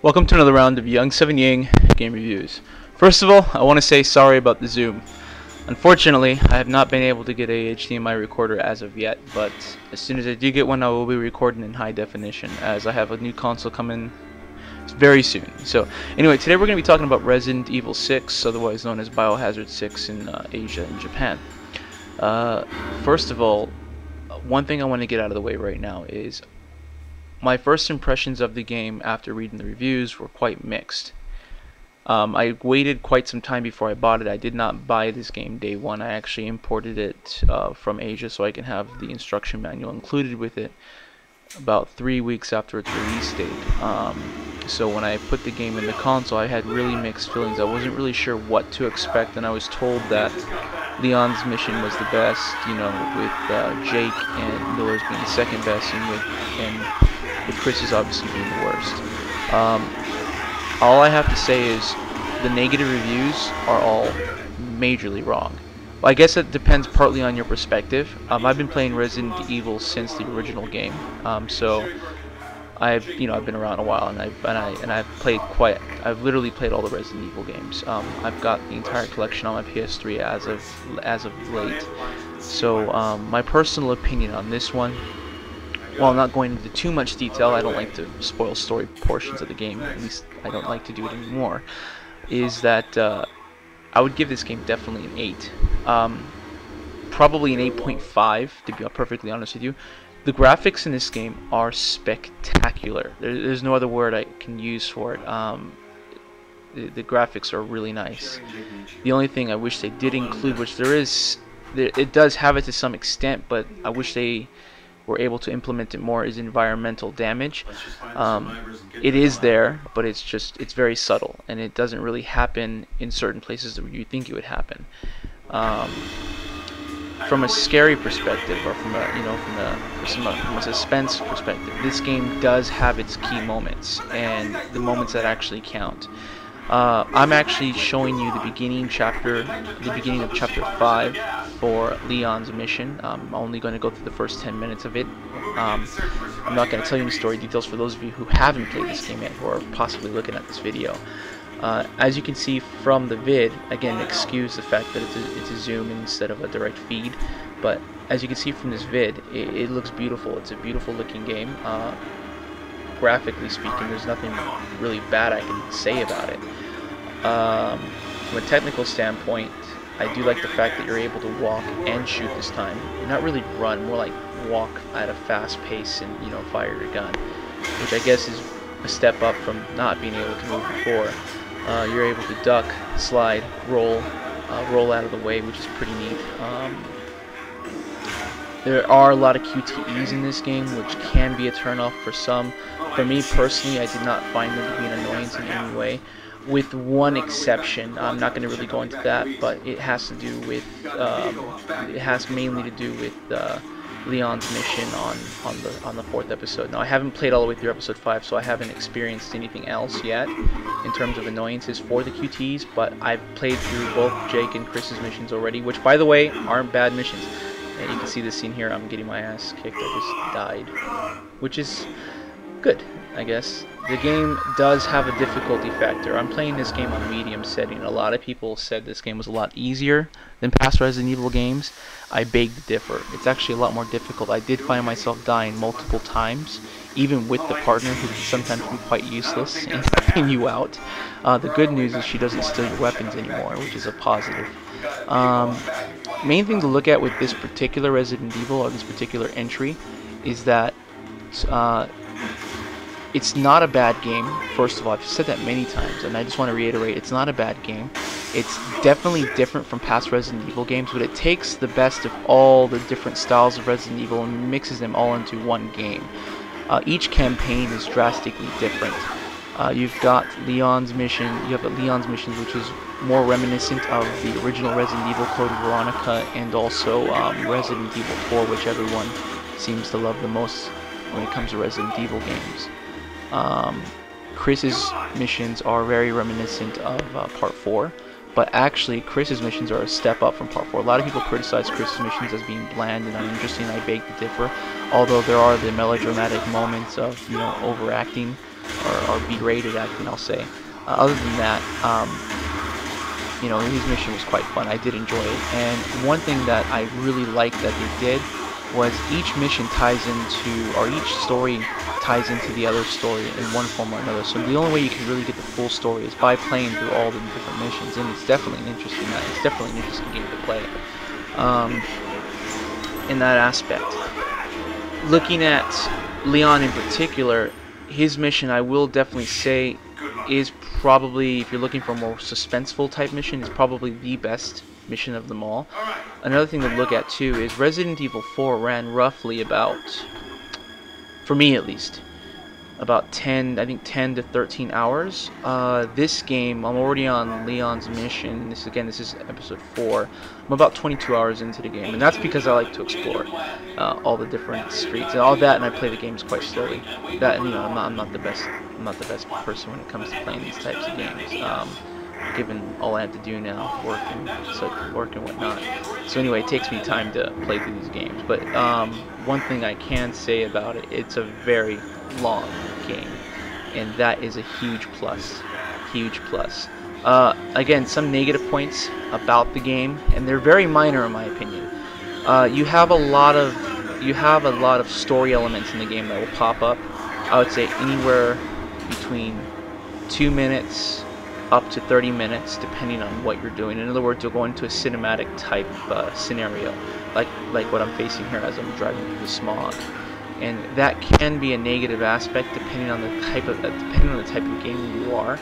Welcome to another round of Young 7 Ying game reviews. First of all, I want to say sorry about the zoom. Unfortunately, I have not been able to get a HDMI recorder as of yet, but as soon as I do get one, I will be recording in high definition, as I have a new console coming very soon. So anyway, today we're going to be talking about Resident Evil 6, otherwise known as Biohazard 6 in Asia and Japan. First of all, one thing I want to get out of the way right now is my first impressions of the game after reading the reviews were quite mixed. I waited quite some time before I bought it. I did not buy this game day one. I actually imported it from Asia so I can have the instruction manual included with it about 3 weeks after its release date. So when I put the game in the console, I had really mixed feelings. I wasn't really sure what to expect, and I was told that Leon's mission was the best, you know, with Jake and Miller's being the second best, and with Chris's obviously being the worst. All I have to say is the negative reviews are all majorly wrong. Well, I guess it depends partly on your perspective. I've been playing Resident Evil since the original game, so I've been around a while, and I've literally played all the Resident Evil games. I've got the entire collection on my PS3 as of late. So my personal opinion on this one, while not going into too much detail, I don't like to spoil story portions of the game, at least I don't like to do it anymore, is that I would give this game definitely an 8. Probably an 8.5, to be perfectly honest with you. The graphics in this game are spectacular. There's no other word I can use for it. The graphics are really nice. The only thing I wish they did include, which it does have it to some extent, but I wish they were able to implement it more, is environmental damage. It is there, but it's very subtle, and it doesn't really happen in certain places where you think it would happen. From a scary perspective, or from a suspense perspective, this game does have its key moments, and the moments that actually count. I'm actually showing you the beginning of chapter 5 for Leon's mission. I'm only going to go through the first 10 minutes of it. I'm not going to tell you any story details for those of you who haven't played this game yet, who are possibly looking at this video. As you can see from the vid, again, excuse the fact that it's a zoom instead of a direct feed, but as you can see from this vid, it looks beautiful. It's a beautiful looking game. Graphically speaking, there's nothing really bad I can say about it. From a technical standpoint, I do like the fact that you're able to walk and shoot this time. Not really run, more like walk at a fast pace and, you know, fire your gun, which I guess is a step up from not being able to move before. You're able to duck, slide, roll out of the way, which is pretty neat. There are a lot of QTEs in this game, which can be a turnoff for some. For me personally, I did not find them to be an annoyance in any way, with one exception. I'm not going to really go into that, but it has to do with mainly to do with Leon's mission on the 4th episode. Now, I haven't played all the way through episode 5, so I haven't experienced anything else yet in terms of annoyances for the QTs, but I've played through both Jake and Chris's missions already, which, by the way, aren't bad missions. And you can see this scene here. I'm getting my ass kicked. I just died, which is good, I guess. The game does have a difficulty factor. I'm playing this game on medium setting. A lot of people said this game was a lot easier than past Resident Evil games. I beg to differ. It's actually a lot more difficult. I did find myself dying multiple times, even with the partner, who can sometimes be quite useless and taking you out. The good news is she doesn't steal your weapons anymore, which is a positive. Main thing to look at with this particular Resident Evil, or this particular entry, is that it's not a bad game. First of all, I've said that many times, and I just want to reiterate, it's not a bad game. It's definitely different from past Resident Evil games, but it takes the best of all the different styles of Resident Evil and mixes them all into one game. Each campaign is drastically different. You've got Leon's mission. You have Leon's mission, which is more reminiscent of the original Resident Evil Code Veronica, and also Resident Evil 4, which everyone seems to love the most when it comes to Resident Evil games. Chris's missions are very reminiscent of Part 4, but actually Chris's missions are a step up from Part 4. A lot of people criticize Chris's missions as being bland and uninteresting, and I beg to differ, although there are the melodramatic moments of, you know, overacting or or B-rated acting, I'll say. Other than that, you know, his mission was quite fun. I did enjoy it. And one thing that I really liked that they did was each mission ties into, or each story ties into the other story in one form or another. So the only way you can really get the full story is by playing through all the different missions, and it's definitely an interesting game to play in that aspect. Looking at Leon in particular, his mission, I will definitely say, is probably, if you're looking for a more suspenseful type mission, is probably the best mission of them all. Another thing to look at too is Resident Evil 4 ran roughly about, for me at least, about 10 to 13 hours. This game, I'm already on Leon's mission. This is episode 4. I'm about 22 hours into the game, and that's because I like to explore all the different streets and all that, and I play the games quite slowly. That, you know, I'm not the best person when it comes to playing these types of games. Given all I have to do now, work and whatnot. So anyway, it takes me time to play through these games. But one thing I can say about it, it's a very long game, and that is a huge plus. Huge plus. Again, some negative points about the game, and they're very minor in my opinion. You have a lot of story elements in the game that will pop up. I would say anywhere between 2 minutes up to 30 minutes, depending on what you're doing. In other words, you'll go into a cinematic type scenario, like what I'm facing here as I'm driving through the smog, and that can be a negative aspect depending on the type of game you are.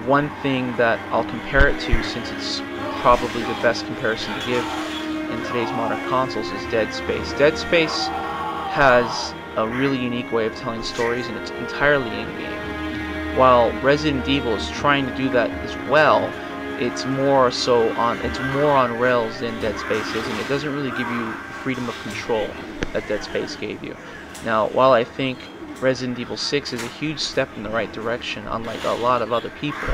One thing that I'll compare it to, since it's probably the best comparison to give in today's modern consoles, is Dead Space. Dead Space has a really unique way of telling stories, and it's entirely in-game. While Resident Evil is trying to do that as well, it's more on rails than Dead Space is, and it doesn't really give you the freedom of control that Dead Space gave you. Now, while I think Resident Evil 6 is a huge step in the right direction, unlike a lot of other people,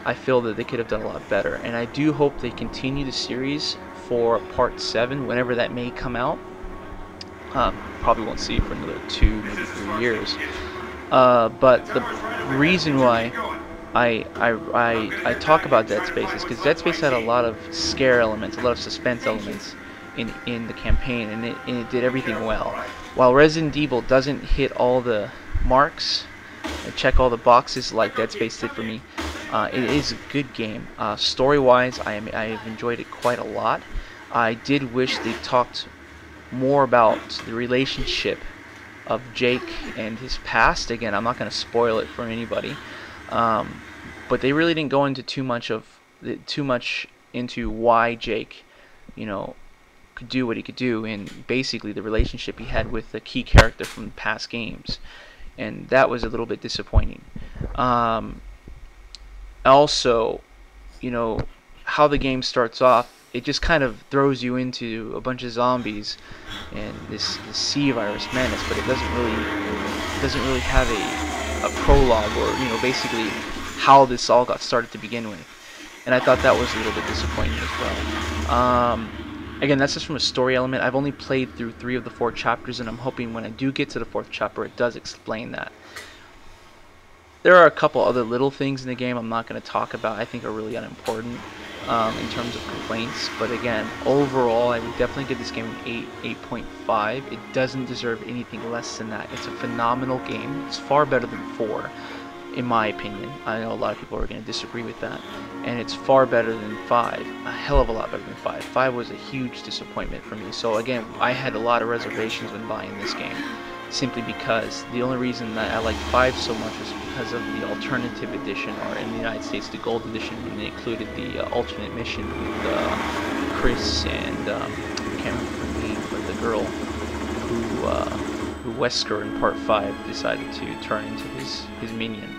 I feel that they could have done a lot better, and I do hope they continue the series for Part 7, whenever that may come out. Probably won't see it for another 2, maybe 3 years. But the reason why I talk about Dead Space is because Dead Space had a lot of scare elements, a lot of suspense elements in the campaign, and it did everything well. While Resident Evil doesn't hit all the marks and check all the boxes like Dead Space did for me, it is a good game. Story-wise, I've enjoyed it quite a lot. I did wish they talked more about the relationship of Jake and his past. Again, I'm not going to spoil it for anybody, but they really didn't go into too much into why Jake, you know, could do what he could do, and basically the relationship he had with the key character from past games, and that was a little bit disappointing. Also, you know, how the game starts off, it just kind of throws you into a bunch of zombies and this C-virus menace, but it doesn't really have a prologue, or, you know, basically how this all got started to begin with. And I thought that was a little bit disappointing as well. Again, that's just from a story element. I've only played through 3 of the 4 chapters, and I'm hoping when I do get to the 4th chapter, it does explain that. There are a couple other little things in the game I'm not going to talk about. I think are really unimportant in terms of complaints. But again, overall, I would definitely give this game an 8.5. It doesn't deserve anything less than that. It's a phenomenal game. It's far better than 4, in my opinion. I know a lot of people are going to disagree with that. And it's far better than 5. A hell of a lot better than 5. 5 was a huge disappointment for me. So again, I had a lot of reservations when buying this game, simply because the only reason that I liked 5 so much was because of the alternative edition, or in the United States, the gold edition, when they included the alternate mission with Chris and I can't remember her name, but the girl who Wesker in Part 5 decided to turn into his minion.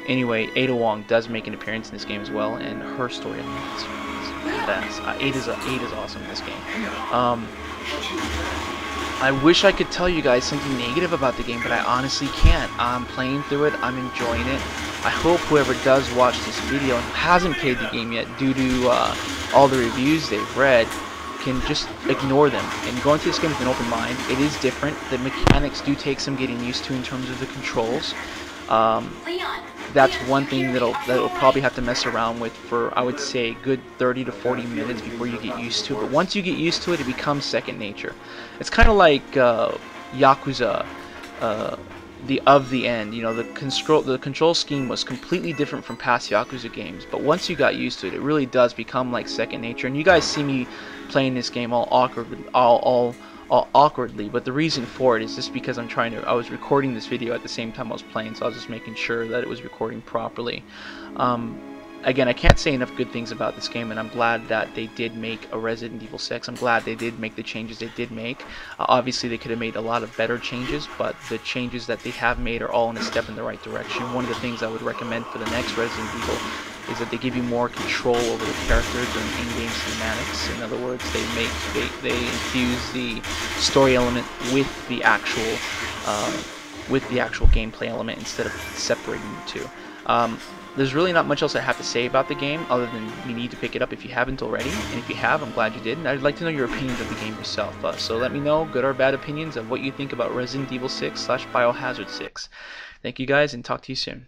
Anyway, Ada Wong does make an appearance in this game as well, and her story is badass. 8 is awesome in this game. I wish I could tell you guys something negative about the game, but I honestly can't. I'm playing through it. I'm enjoying it. I hope whoever does watch this video and hasn't played the game yet, due to all the reviews they've read, can just ignore them and go into this game with an open mind. It is different. The mechanics do take some getting used to in terms of the controls. That's one thing that'll probably have to mess around with for, I would say, a good 30 to 40 minutes before you get used to it. But once you get used to it, it becomes second nature. It's kind of like Yakuza, the end. You know, the control scheme was completely different from past Yakuza games. But once you got used to it, it really does become like second nature. And you guys see me playing this game all awkwardly, but the reason for it is just because I was recording this video at the same time I was playing, so I was just making sure that it was recording properly. Again, I can't say enough good things about this game, and I'm glad that they did make a Resident Evil 6. I'm glad they did make the changes they did make. Obviously, they could have made a lot of better changes, but the changes that they have made are all in a step in the right direction. One of the things I would recommend for the next Resident Evil is that they give you more control over the character during in-game cinematics. In other words, they infuse the story element with the actual gameplay element instead of separating the two. There's really not much else I have to say about the game other than you need to pick it up if you haven't already, and if you have, I'm glad you did, and I'd like to know your opinions of the game yourself. So let me know, good or bad opinions, of what you think about Resident Evil 6/Biohazard 6. Thank you guys, and talk to you soon.